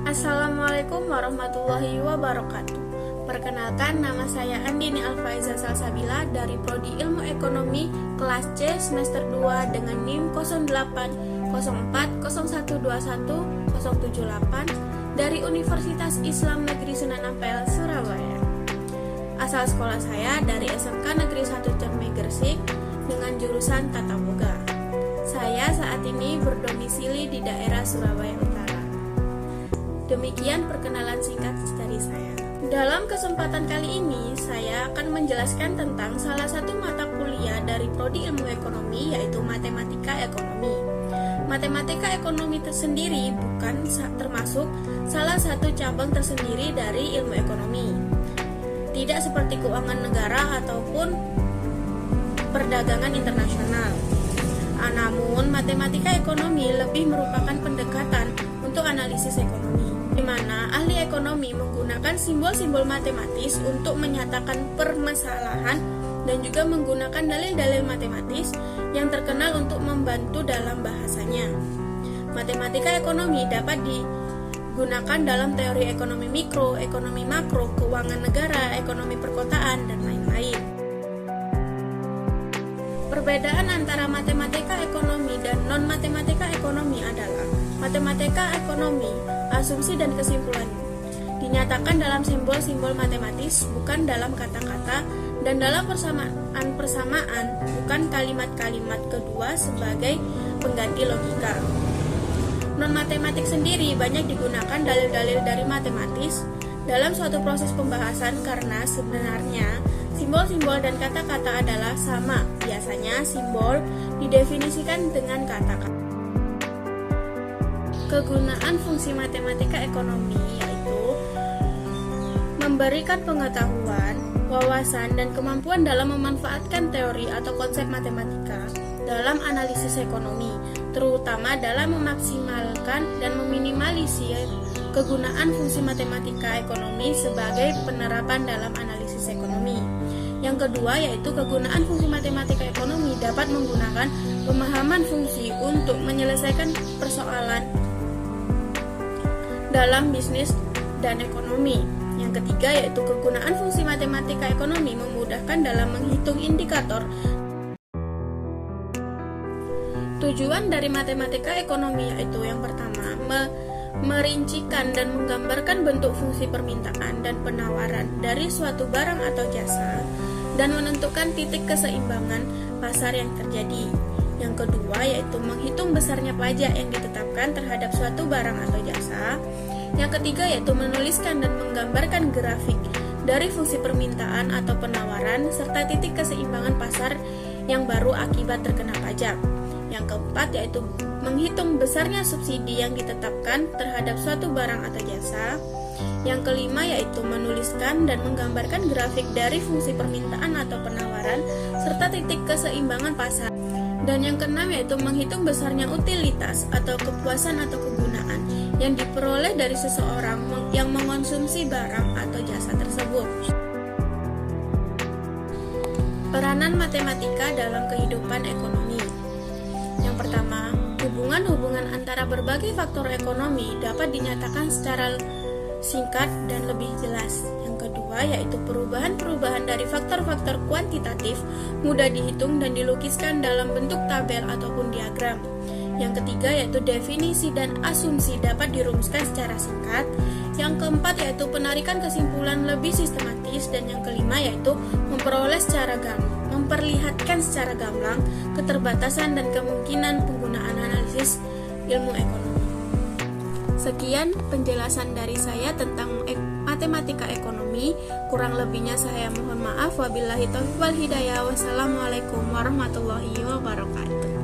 Assalamualaikum warahmatullahi wabarakatuh. Perkenalkan, nama saya Andini Alfaiza Salsabila dari Prodi Ilmu Ekonomi kelas C semester 2 dengan NIM 0804012178 dari Universitas Islam Negeri Sunan Ampel, Surabaya. Asal sekolah saya dari SMK Negeri 1 Cermai Gresik dengan jurusan Tata Boga. Saya saat ini berdomisili di daerah Surabaya Utara. Demikian perkenalan singkat dari saya. Dalam kesempatan kali ini, saya akan menjelaskan tentang salah satu mata kuliah dari Prodi Ilmu Ekonomi, yaitu Matematika Ekonomi. Matematika Ekonomi tersendiri bukan termasuk salah satu cabang tersendiri dari ilmu ekonomi. Tidak seperti keuangan negara ataupun perdagangan internasional. Namun, matematika ekonomi lebih merupakan pendekatan untuk analisis ekonomi, di mana ahli ekonomi menggunakan simbol-simbol matematis untuk menyatakan permasalahan dan juga menggunakan dalil-dalil matematis yang terkenal untuk membantu dalam bahasanya. Matematika ekonomi dapat digunakan dalam teori ekonomi mikro, ekonomi makro, keuangan negara, ekonomi perkotaan, dan lain-lain. Perbedaan antara matematika ekonomi dan non-matematika ekonomi adalah matematika ekonomi, asumsi dan kesimpulan dinyatakan dalam simbol-simbol matematis, bukan dalam kata-kata, dan dalam persamaan bukan kalimat-kalimat kedua sebagai pengganti logika. Non-matematik sendiri banyak digunakan dalil-dalil dari matematis dalam suatu proses pembahasan karena sebenarnya simbol-simbol dan kata-kata adalah sama. Biasanya simbol didefinisikan dengan kata-kata. Kegunaan fungsi matematika ekonomi yaitu memberikan pengetahuan, wawasan, dan kemampuan dalam memanfaatkan teori atau konsep matematika dalam analisis ekonomi, terutama dalam memaksimalkan dan meminimalisir kegunaan fungsi matematika ekonomi sebagai penerapan dalam analisis ekonomi. Yang kedua yaitu kegunaan fungsi matematika ekonomi dapat menggunakan pemahaman fungsi untuk menyelesaikan persoalan dalam bisnis dan ekonomi. Yang ketiga yaitu kegunaan fungsi matematika ekonomi memudahkan dalam menghitung indikator. Tujuan dari matematika ekonomi yaitu yang pertama, merincikan dan menggambarkan bentuk fungsi permintaan dan penawaran dari suatu barang atau jasa dan menentukan titik keseimbangan pasar yang terjadi. Yang kedua yaitu menghitung besarnya pajak yang ditetapkan terhadap suatu barang atau jasa. Yang ketiga yaitu menuliskan dan menggambarkan grafik dari fungsi permintaan atau penawaran serta titik keseimbangan pasar yang baru akibat terkena pajak. Yang keempat yaitu menghitung besarnya subsidi yang ditetapkan terhadap suatu barang atau jasa. Yang kelima yaitu menuliskan dan menggambarkan grafik dari fungsi permintaan atau penawaran serta titik keseimbangan pasar. Dan yang keenam yaitu menghitung besarnya utilitas atau kepuasan atau kegunaan yang diperoleh dari seseorang yang mengonsumsi barang atau jasa tersebut. Peranan matematika dalam kehidupan ekonomi. Yang pertama, hubungan-hubungan antara berbagai faktor ekonomi dapat dinyatakan secara singkat dan lebih jelas. Yang kedua yaitu perubahan-perubahan dari faktor-faktor kuantitatif mudah dihitung dan dilukiskan dalam bentuk tabel ataupun diagram. Yang ketiga yaitu definisi dan asumsi dapat dirumuskan secara singkat. Yang keempat yaitu penarikan kesimpulan lebih sistematis. Dan yang kelima yaitu memperlihatkan secara gamblang keterbatasan dan kemungkinan penggunaan analisis ilmu ekonomi. Sekian penjelasan dari saya tentang matematika ekonomi. Kurang lebihnya saya mohon maaf. Wabillahi taufiq wal hidayah. Wassalamualaikum warahmatullahi wabarakatuh.